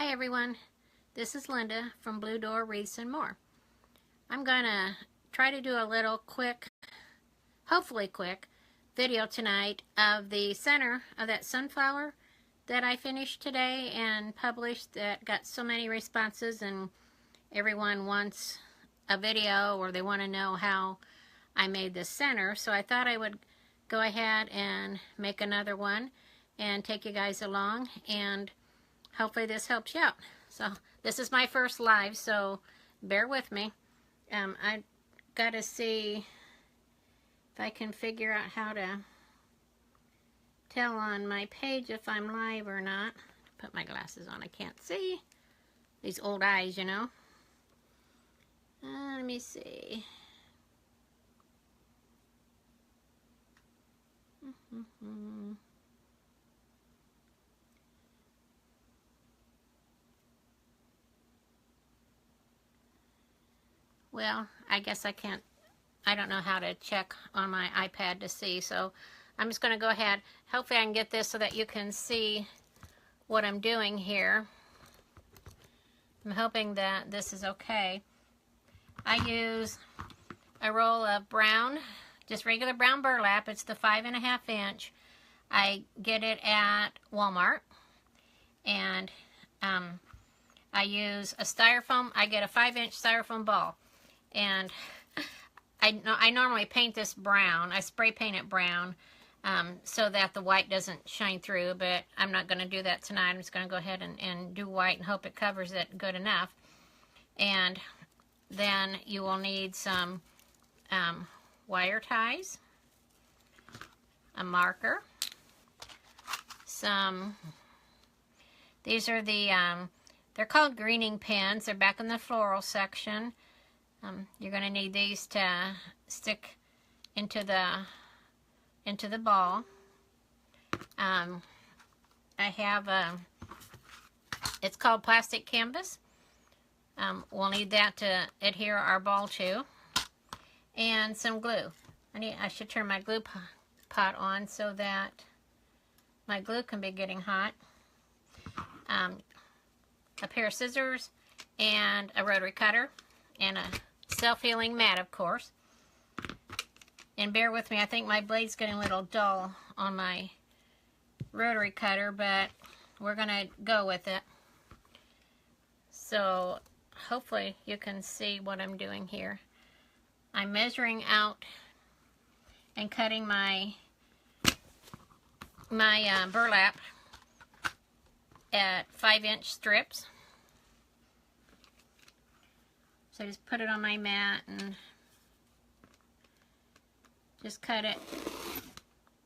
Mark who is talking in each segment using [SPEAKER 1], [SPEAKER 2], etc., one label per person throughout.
[SPEAKER 1] Hi everyone, this is Linda from Blue Door Wreaths and More. I'm gonna try to do a little quick, hopefully quick, video tonight of the center of that sunflower that I finished today and published that got so many responses, and everyone wants a video or they want to know how I made this center. So I thought I would go ahead and make another one and take you guys along, and hopefully this helps you out. So this is my first live, so bear with me. I gotta see if I can figure out how to tell on my page if I'm live or not. Put my glasses on, I can't see. These old eyes, you know. Let me see. Well, I guess I can't, I don't know how to check on my iPad to see, so I'm just going to go ahead. Hopefully I can get this so that you can see what I'm doing here. I'm hoping that this is okay. I use a roll of brown, just regular brown burlap. It's the 5.5 inch. I get it at Walmart, and I use a styrofoam. I get a 5-inch styrofoam ball, and I normally paint this brown. I spray paint it brown so that the white doesn't shine through, but I'm not going to do that tonight. I'm just going to go ahead and do white and hope it covers it good enough. And then you will need some wire ties, a marker, these are the, they're called greening pens. They're back in the floral section. You're going to need these to stick into the ball. I have it's called plastic canvas. We'll need that to adhere our ball to, and some glue. I should turn my glue pot on so that my glue can be getting hot. A pair of scissors and a rotary cutter and a self-healing mat, of course. And bear with me, I think my blade's getting a little dull on my rotary cutter, but we're gonna go with it. So hopefully you can see what I'm doing here. I'm measuring out and cutting my burlap at 5-inch strips. So I just put it on my mat and just cut it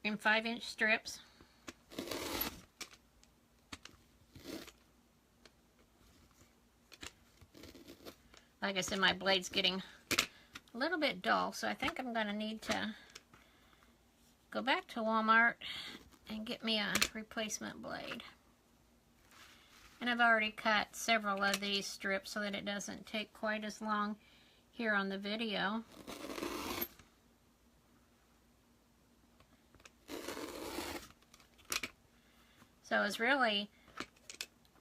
[SPEAKER 1] in 5-inch strips. Like I said, my blade's getting a little bit dull, so I think I'm going to need to go back to Walmart and get me a replacement blade. And I've already cut several of these strips so that it doesn't take quite as long here on the video. So I was really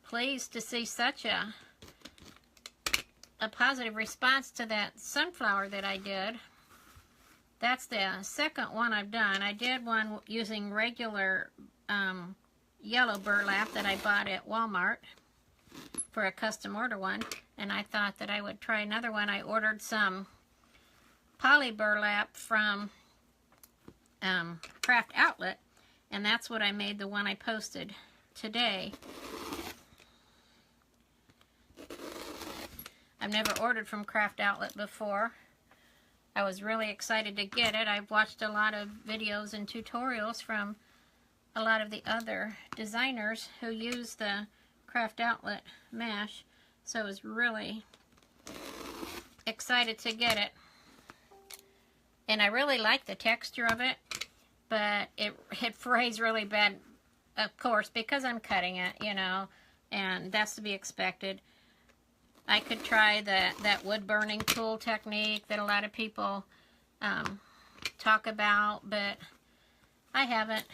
[SPEAKER 1] pleased to see such a positive response to that sunflower that I did. That's the second one I've done. I did one using regular yellow burlap that I bought at Walmart for a custom order one, and I thought that I would try another one. I ordered some poly burlap from Craft Outlet, and that's what I made the one I posted today. I've never ordered from Craft Outlet before. I was really excited to get it. I've watched a lot of videos and tutorials from a lot of the other designers who use the Craft Outlet mesh, so I was really excited to get it. And I really like the texture of it, but it frays really bad, of course, because I'm cutting it, you know, and that's to be expected. I could try that wood burning tool technique that a lot of people talk about, but I haven't.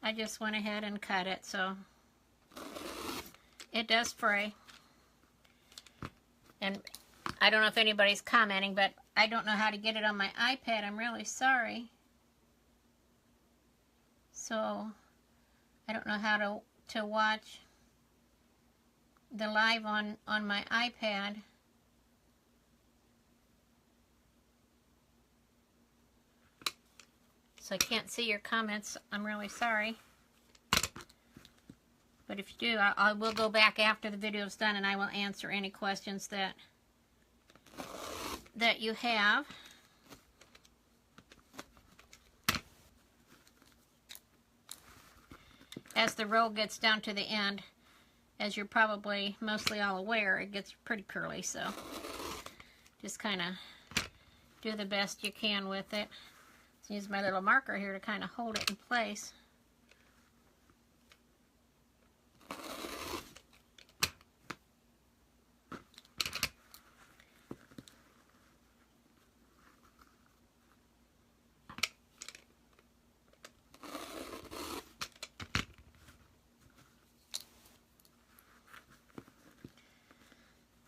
[SPEAKER 1] I just went ahead and cut it, so It does spray. And I don't know if anybody's commenting, but I don't know how to get it on my iPad. I'm really sorry. So I don't know how to watch the live on my iPad. So I can't see your comments. I'm really sorry. But if you do, I will go back after the video is done and I will answer any questions that you have. As the roll gets down to the end, as you're probably mostly all aware, it gets pretty curly, so just kind of do the best you can with it. So use my little marker here to kind of hold it in place.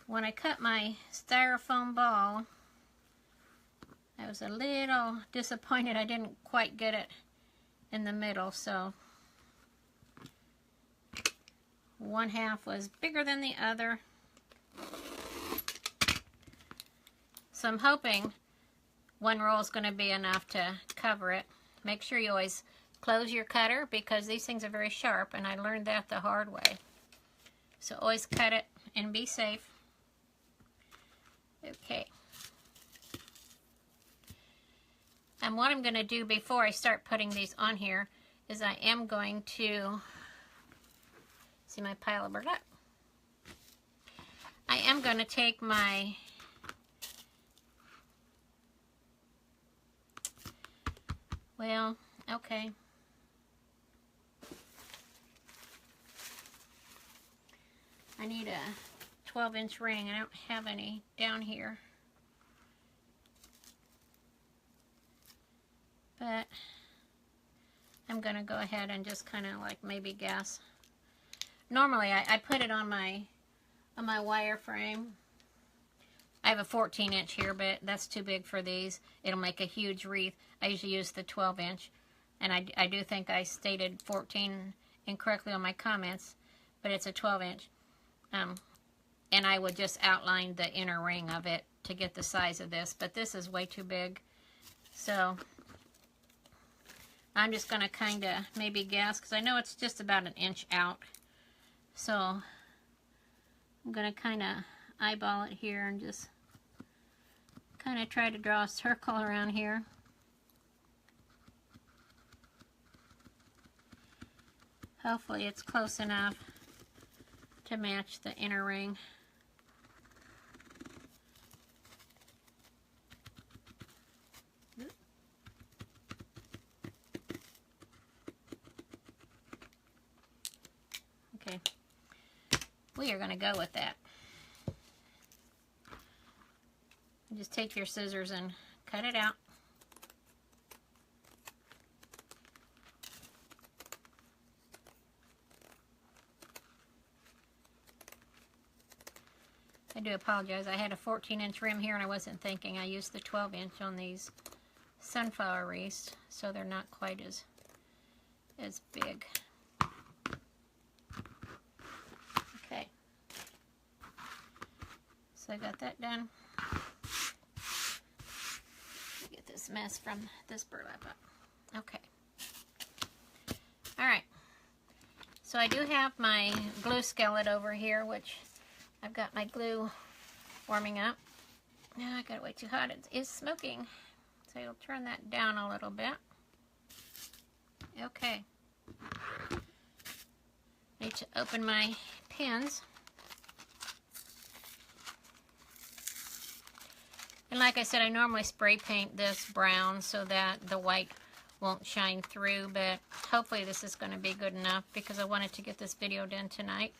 [SPEAKER 1] When I cut my styrofoam ball, I was a little disappointed I didn't quite get it in the middle, so one half was bigger than the other. So I'm hoping one roll is going to be enough to cover it. Make sure you always close your cutter because these things are very sharp, and I learned that the hard way. So always cut it and be safe. Okay. And what I'm going to do before I start putting these on here is I am going to, see my pile of burlap? I am going to take my okay. I need a 12-inch ring. I don't have any down here. But I'm going to go ahead and just kind of like maybe guess. Normally I put it on my wire frame. I have a 14-inch here, but that's too big for these. It'll make a huge wreath. I usually use the 12-inch. And I do think I stated 14 incorrectly on my comments, but it's a 12-inch. And I would just outline the inner ring of it to get the size of this, but this is way too big. So I'm just going to kind of maybe guess, because I know it's just about an inch out. So I'm going to kind of eyeball it here and just kind of try to draw a circle around here. Hopefully it's close enough to match the inner ring. Okay, we are going to go with that. Just take your scissors and cut it out. I do apologize. I had a 14-inch rim here and I wasn't thinking. I used the 12-inch on these Sunflower Wreaths, so they're not quite as big. Okay. So I got that done. Get this mess from this burlap up. Okay. Alright. So I do have my glue skillet over here, which I've got my glue warming up. Now I got it way too hot. It is smoking. So you'll turn that down a little bit. Okay. Need to open my pins. And like I said, I normally spray paint this brown so that the white won't shine through, but hopefully this is going to be good enough because I wanted to get this video done tonight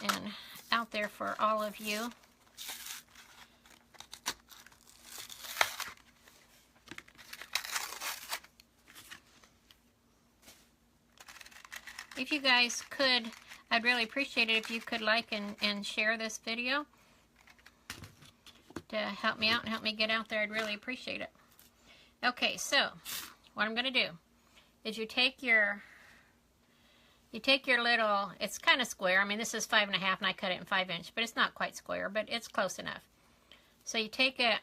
[SPEAKER 1] and out there for all of you. If you guys could I'd really appreciate it if you could like and share this video to help me out and help me get out there. I'd really appreciate it. Okay, so what I'm going to do is you take your little, it's kind of square. I mean, this is 5.5 and I cut it in 5-inch, but it's not quite square, but it's close enough. So you take it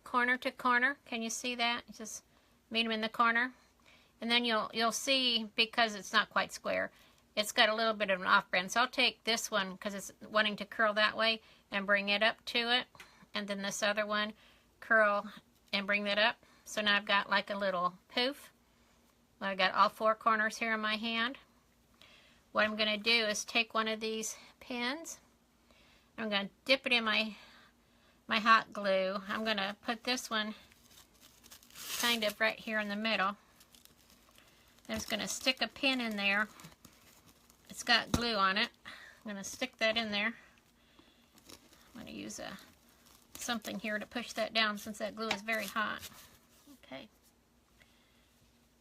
[SPEAKER 1] corner to corner. Can you see that? Just meet them in the corner. And then you'll see, because it's not quite square, it's got a little bit of an off bend. So I'll take this one, because it's wanting to curl that way, and bring it up to it. And then this other one, curl and bring that up. So now I've got like a little poof. Well, I've got all 4 corners here in my hand. What I'm going to do is take one of these pins. I'm going to dip it in my hot glue. I'm going to put this one kind of right here in the middle. I'm just going to stick a pin in there. It's got glue on it. I'm going to stick that in there. I'm going to use something here to push that down since that glue is very hot. Okay.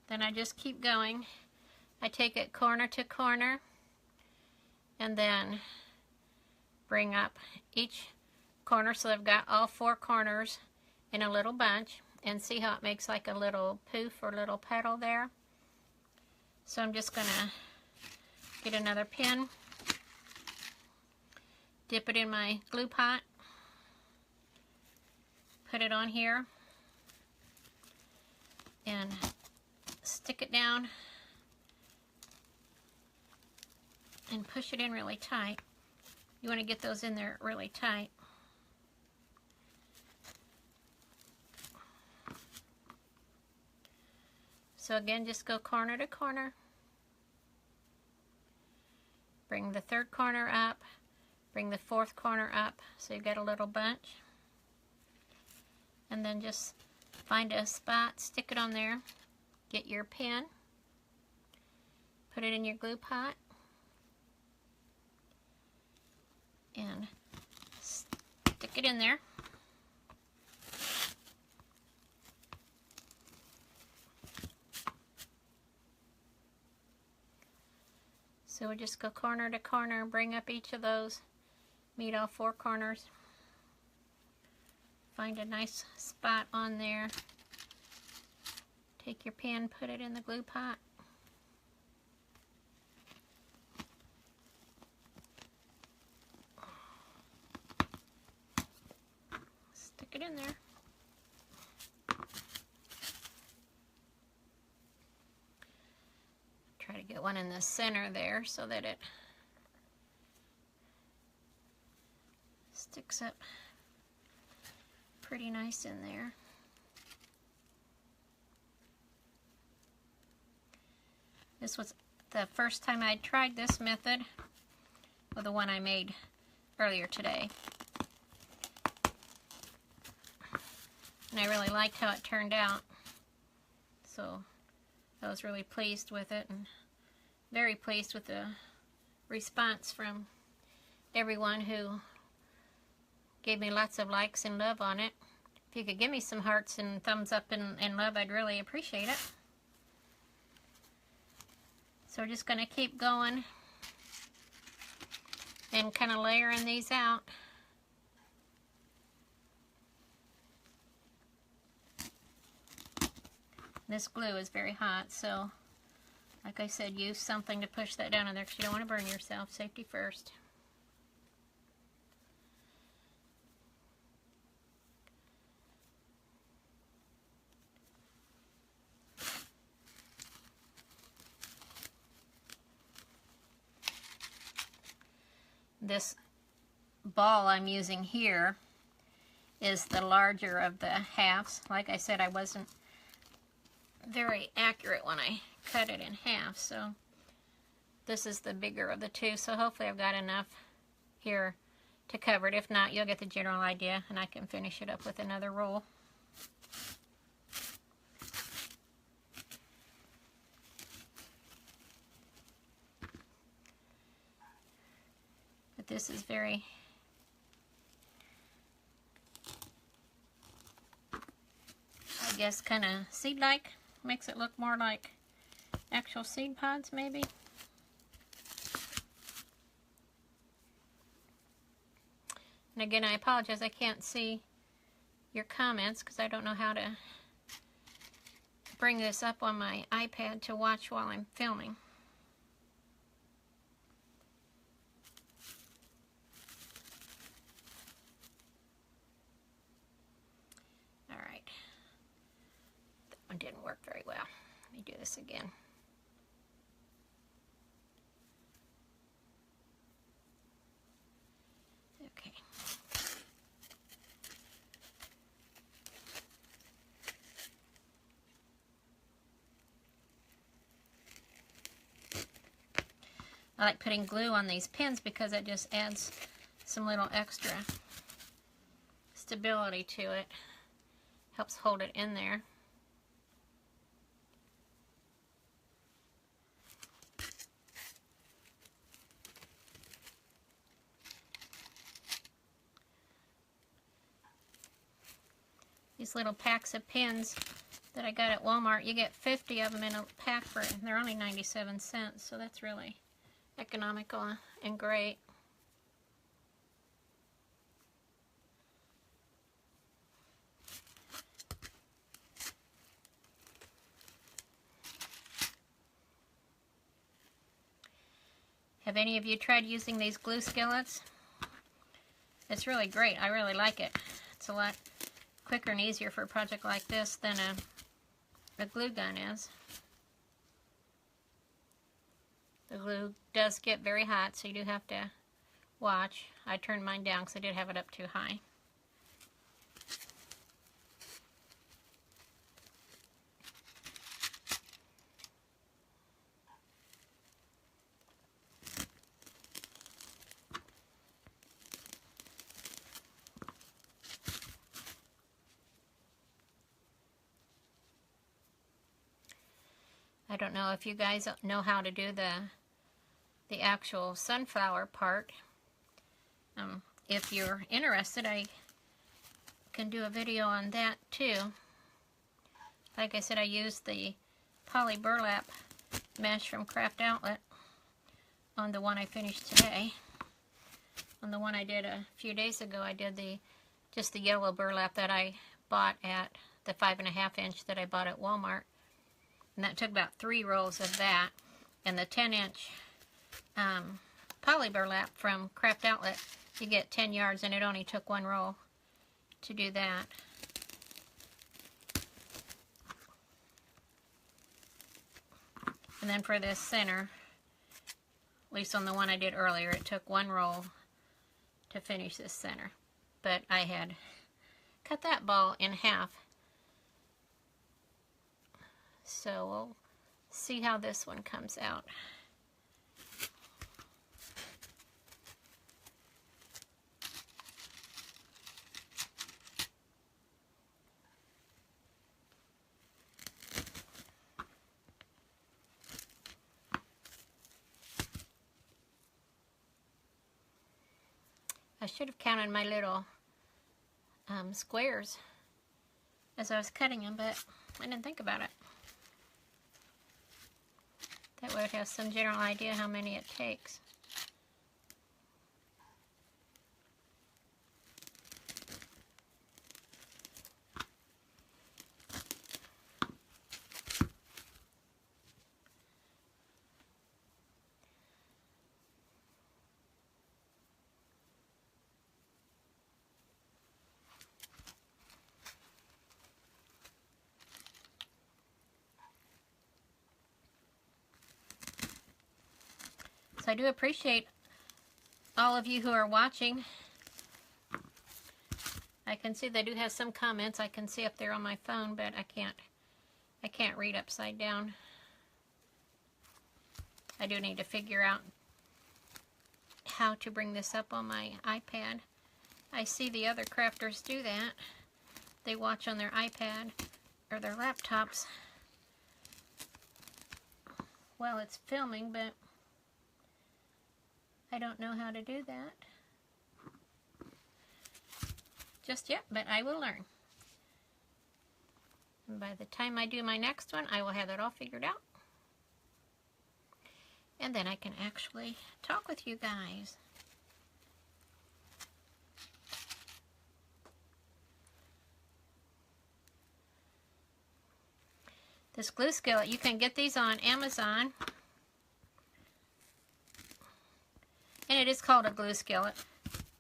[SPEAKER 1] Then I just keep going. I take it corner to corner and then bring up each corner so I've got all 4 corners in a little bunch, and see how it makes like a little poof or little petal there. So I'm just going to get another pin, dip it in my glue pot, put it on here, and stick it down and push it in really tight. You want to get those in there really tight. So again, just go corner to corner. Bring the 3rd corner up. Bring the 4th corner up so you've got a little bunch. And then just find a spot, stick it on there. Get your pin. Put it in your glue pot. And stick it in there. So we just go corner to corner, bring up each of those, meet all 4 corners. Find a nice spot on there. Take your pin, put it in the glue pot. Stick it in there. Try to get one in the center there so that it sticks up pretty nice in there. This was the first time I tried this method, or the one I made earlier today. And I really liked how it turned out. So I was really pleased with it, and very pleased with the response from everyone who gave me lots of likes and love on it. If you could give me some hearts and thumbs up and love, I'd really appreciate it. So we're just going to keep going and kind of layering these out. This glue is very hot, so like I said, use something to push that down in there because you don't want to burn yourself. Safety first. This ball I'm using here is the larger of the halves. Like I said, I wasn't very accurate when I cut it in half, so this is the bigger of the two. So hopefully I've got enough here to cover it. If not, you'll get the general idea, and I can finish it up with another roll. But this is very, I guess, kind of seed-like. Makes it look more like actual seed pods, maybe. And again, I apologize, I can't see your comments because I don't know how to bring this up on my iPad to watch while I'm filming. All right. That one didn't work very well. Let me do this again. Okay. I like putting glue on these pins because it just adds some little extra stability to it. Helps hold it in there. These little packs of pins that I got at Walmart, you get 50 of them in a pack for, they're only 97 cents, so that's really economical and great. Have any of you tried using these glue skillets? It's really great. I really like it. It's a lot quicker and easier for a project like this than a glue gun is. The glue does get very hot, so you do have to watch. I turned mine down because I did have it up too high. I don't know if you guys know how to do the actual sunflower part. If you're interested, I can do a video on that too. Like I said, I used the poly burlap mesh from Craft Outlet on the one I finished today. On the one I did a few days ago, I did just the yellow burlap that I bought at the 5.5 inch that I bought at Walmart. And that took about 3 rolls of that. And the 10-inch poly burlap from Craft Outlet, you get 10 yards, and it only took 1 roll to do that. And then for this center, at least on the one I did earlier, it took 1 roll to finish this center. But I had cut that ball in half. So we'll see how this one comes out. I should have counted my little squares as I was cutting them, but I didn't think about it. That way I'd have some general idea how many it takes. So I do appreciate all of you who are watching. I can see they do have some comments I can see up there on my phone, but I can't read upside down. I do need to figure out how to bring this up on my iPad. I see the other crafters do that. They watch on their iPad or their laptops while it's filming, but I don't know how to do that just yet, but I will learn. And by the time I do my next one, I will have that all figured out. And then I can actually talk with you guys. This glue skillet, you can get these on Amazon. And it is called a glue skillet.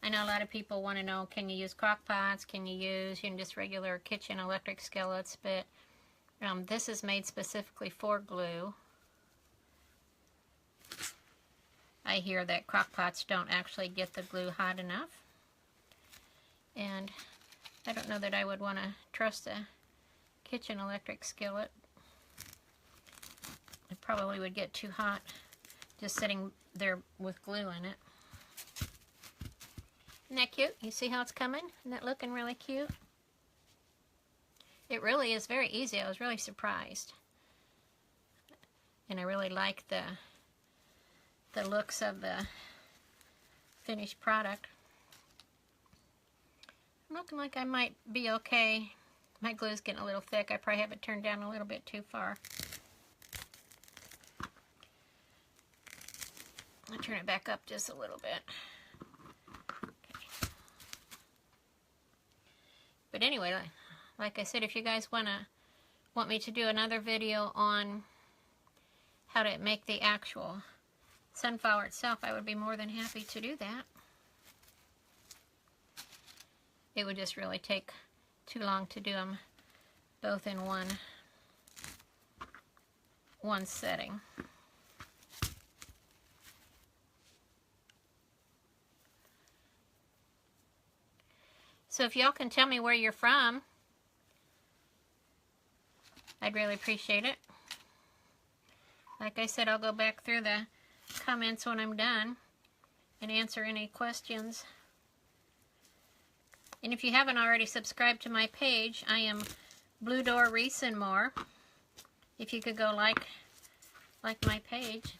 [SPEAKER 1] I know a lot of people want to know, can you use crock pots? Can you use just regular kitchen electric skillets? But this is made specifically for glue. I hear that crock pots don't actually get the glue hot enough. And I don't know that I would want to trust a kitchen electric skillet. It probably would get too hot just sitting there with glue in it. Isn't that cute? You see how it's coming? Isn't that looking really cute? It really is very easy. I was really surprised. And I really like the looks of the finished product. I'm looking like I might be okay. My glue's getting a little thick. I probably have it turned down a little bit too far. I'll turn it back up just a little bit. Okay. But anyway, like I said, if you guys want me to do another video on how to make the actual sunflower itself, I would be more than happy to do that. It would just really take too long to do them both in one setting. So if y'all can tell me where you're from, I'd really appreciate it. Like I said, I'll go back through the comments when I'm done and answer any questions. And if you haven't already subscribed to my page, I am Blue Door Wreaths and More. If you could go like my page,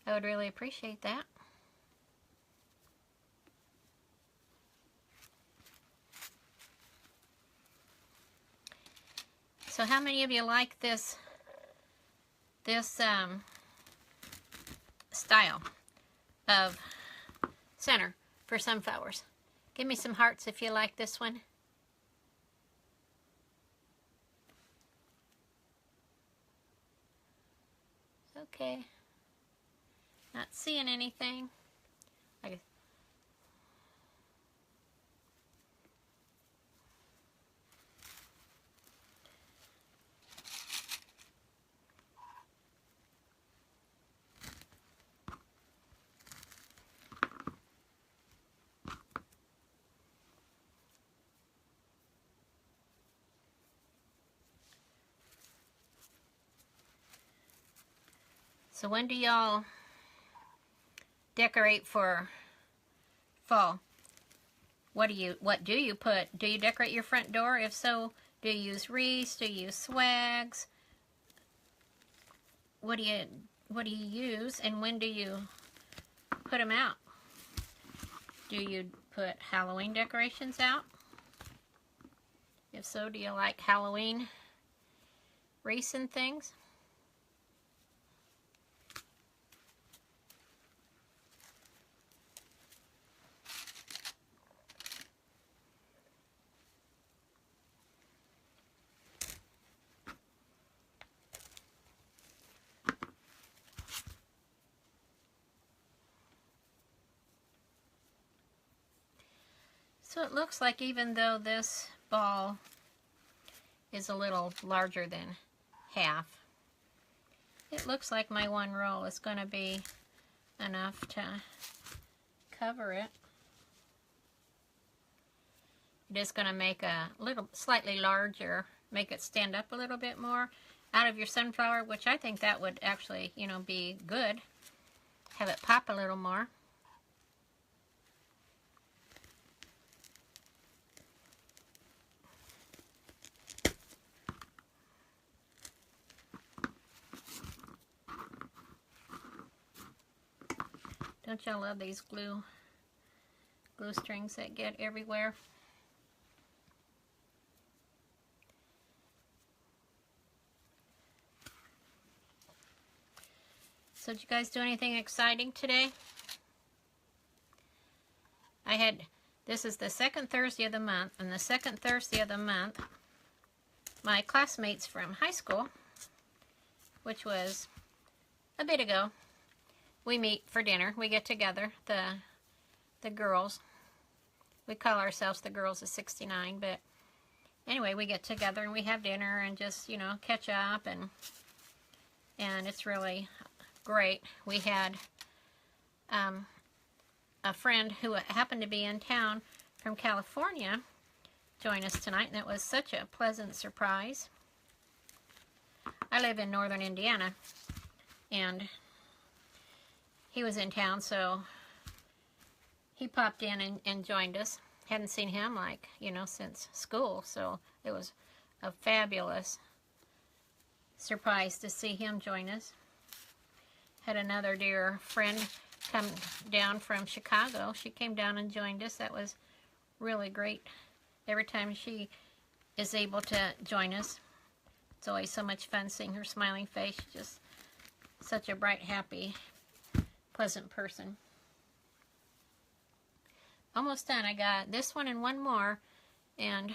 [SPEAKER 1] I would really appreciate that. So how many of you like this style of center for sunflowers? Give me some hearts if you like this one. Okay. Not seeing anything. So when do y'all decorate for fall? What do you put? Do you decorate your front door? If so, do you use wreaths? Do you use swags? What do you use, and when do you put them out? Do you put Halloween decorations out? If so, do you like Halloween wreaths and things? So it looks like even though this ball is a little larger than half, it looks like my one roll is going to be enough to cover it. It is going to make a little slightly larger, make it stand up a little bit more out of your sunflower, which I think that would actually, be good. Have it pop a little more. Don't y'all love these glue strings that get everywhere? So did you guys do anything exciting today? This is the second Thursday of the month, and the second Thursday of the month, my classmates from high school, which was a bit ago. We meet for dinner. We get together, the girls. We call ourselves the girls of 69, but anyway, we get together and we have dinner and just, you know, catch up, and it's really great. We had a friend who happened to be in town from California join us tonight, and it was such a pleasant surprise. I live in northern Indiana, and he was in town, so he popped in and joined us. Hadn't seen him, like, you know, since school, so it was a fabulous surprise to see him join us. Had another dear friend come down from Chicago. She came down and joined us. That was really great. Every time she is able to join us, it's always so much fun seeing her smiling face. She's just such a bright, happy, pleasant person. Almost done. I got this one and one more, and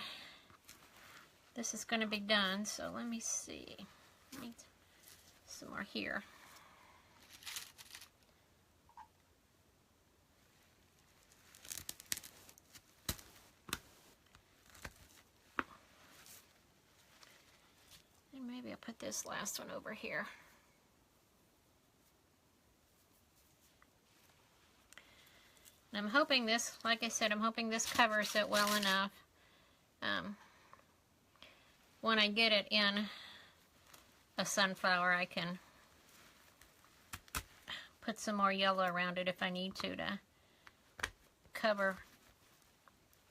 [SPEAKER 1] this is going to be done. So let me see. I need some more here. And maybe I'll put this last one over here. And I'm hoping this, like I said, I'm hoping this covers it well enough. When I get it in a sunflower, I can put some more yellow around it if I need to cover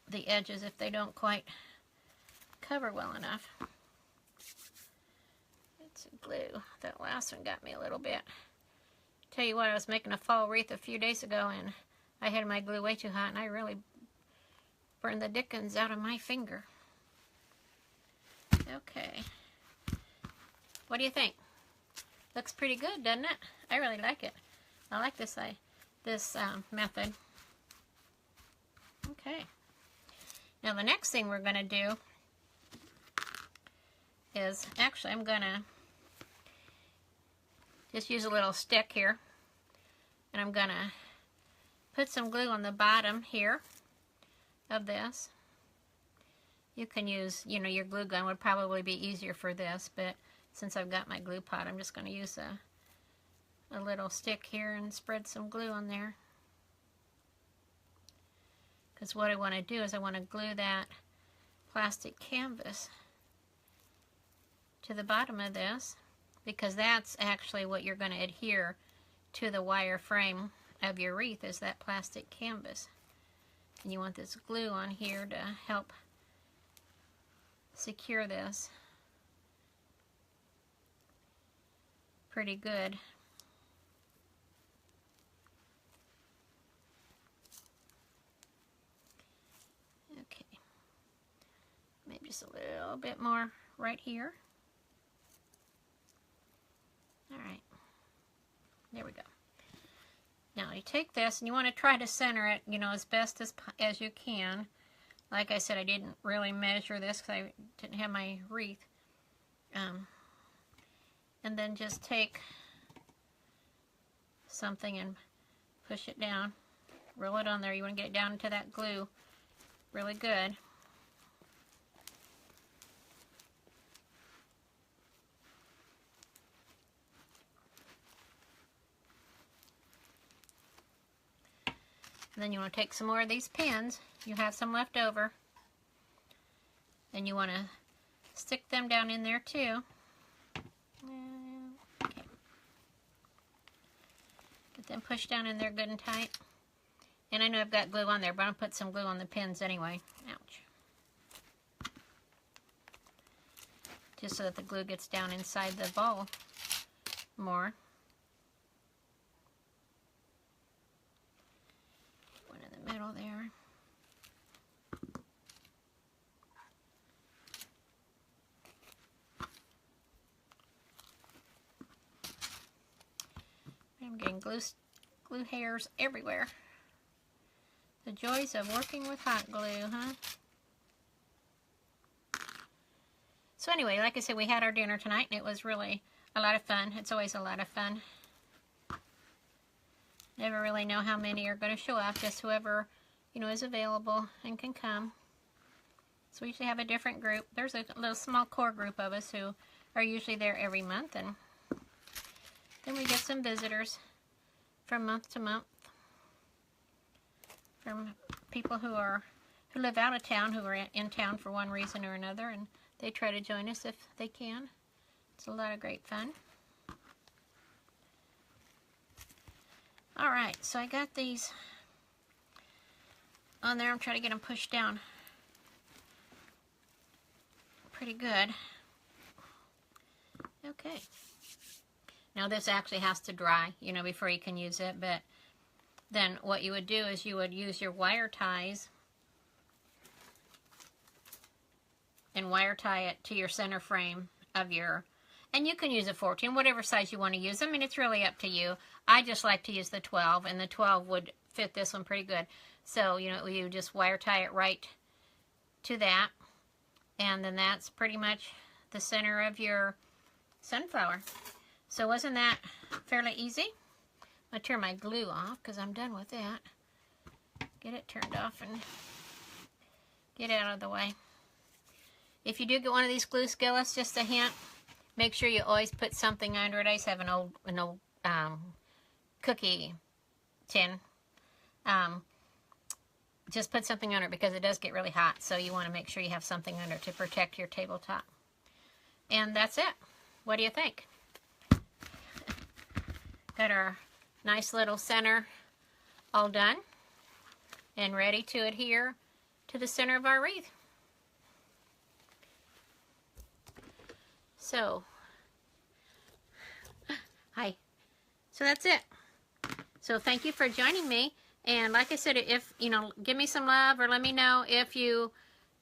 [SPEAKER 1] the edges if they don't quite cover well enough. It's glue. That last one got me a little bit. Tell you what, I was making a fall wreath a few days ago, and I had my glue way too hot, and I really burned the dickens out of my finger. Okay. What do you think? Looks pretty good, doesn't it? I really like it. I like this method. Okay. Now the next thing we're going to do is, actually I'm going to just use a little stick here, and I'm going to put some glue on the bottom here of this. You can use, you know, your glue gun would probably be easier for this, but since I've got my glue pot, I'm just going to use a little stick here and spread some glue on there. Because what I want to do is I want to glue that plastic canvas to the bottom of this, because that's actually what you're going to adhere to the wire frame of your wreath, is that plastic canvas. And you want this glue on here to help secure this pretty good. Okay, maybe just a little bit more right here. All right, there we go. Now you take this and you want to try to center it, you know, as best as you can. Like I said, I didn't really measure this because I didn't have my wreath. And then just take something and push it down. Roll it on there. You want to get it down into that glue really good. And then you want to take some more of these pins. You have some left over. And you want to stick them down in there too. Okay. Get them pushed down in there good and tight. And I know I've got glue on there, but I'll put some glue on the pins anyway. Ouch. Just so that the glue gets down inside the ball more. One in the middle there. I'm getting glue hairs everywhere. The joys of working with hot glue, huh? So anyway, like I said, we had our dinner tonight, and it was really a lot of fun. It's always a lot of fun. Never really know how many are going to show up, just whoever, you know, is available and can come. So we usually have a different group. There's a little small core group of us who are usually there every month, and then we get some visitors from month to month from people who live out of town, who are in town for one reason or another, and they try to join us if they can. It's a lot of great fun. All right, so I got these on there. I'm trying to get them pushed down pretty good. Okay. Now this actually has to dry, you know, before you can use it, but then what you would do is you would use your wire ties and wire tie it to your center frame of your, and you can use a 14, whatever size you want to use. I mean, it's really up to you. I just like to use the 12, and the 12 would fit this one pretty good. So, you know, you just wire tie it right to that, and then that's pretty much the center of your sunflower. So wasn't that fairly easy? I'm going to turn my glue off because I'm done with that. Get it turned off and get out of the way. If you do get one of these glue skillets, just a hint, make sure you always put something under it. I used to have an old cookie tin. Just put something under it because it does get really hot. So you want to make sure you have something under it to protect your tabletop. And that's it. What do you think? Got our nice little center all done and ready to adhere to the center of our wreath. So, hi. So that's it. So thank you for joining me. And like I said, if, you know, give me some love or let me know if you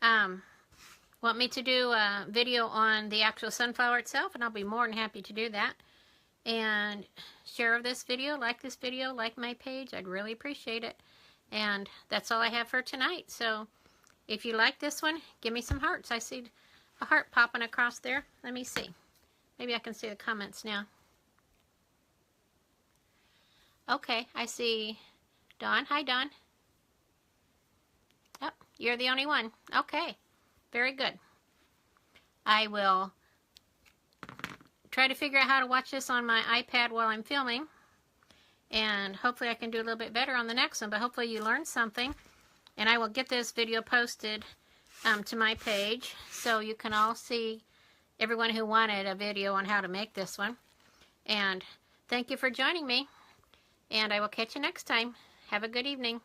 [SPEAKER 1] want me to do a video on the actual sunflower itself, and I'll be more than happy to do that. And share this video, like my page. I'd really appreciate it. And that's all I have for tonight. So if you like this one, give me some hearts. I see a heart popping across there. Let me see. Maybe I can see the comments now. Okay, I see Dawn. Hi, Dawn. Oh, you're the only one. Okay, very good. I will try to figure out how to watch this on my iPad while I'm filming, and hopefully I can do a little bit better on the next one, but hopefully you learned something, and I will get this video posted to my page so you can all see, everyone who wanted a video on how to make this one. And thank you for joining me, and I will catch you next time. Have a good evening.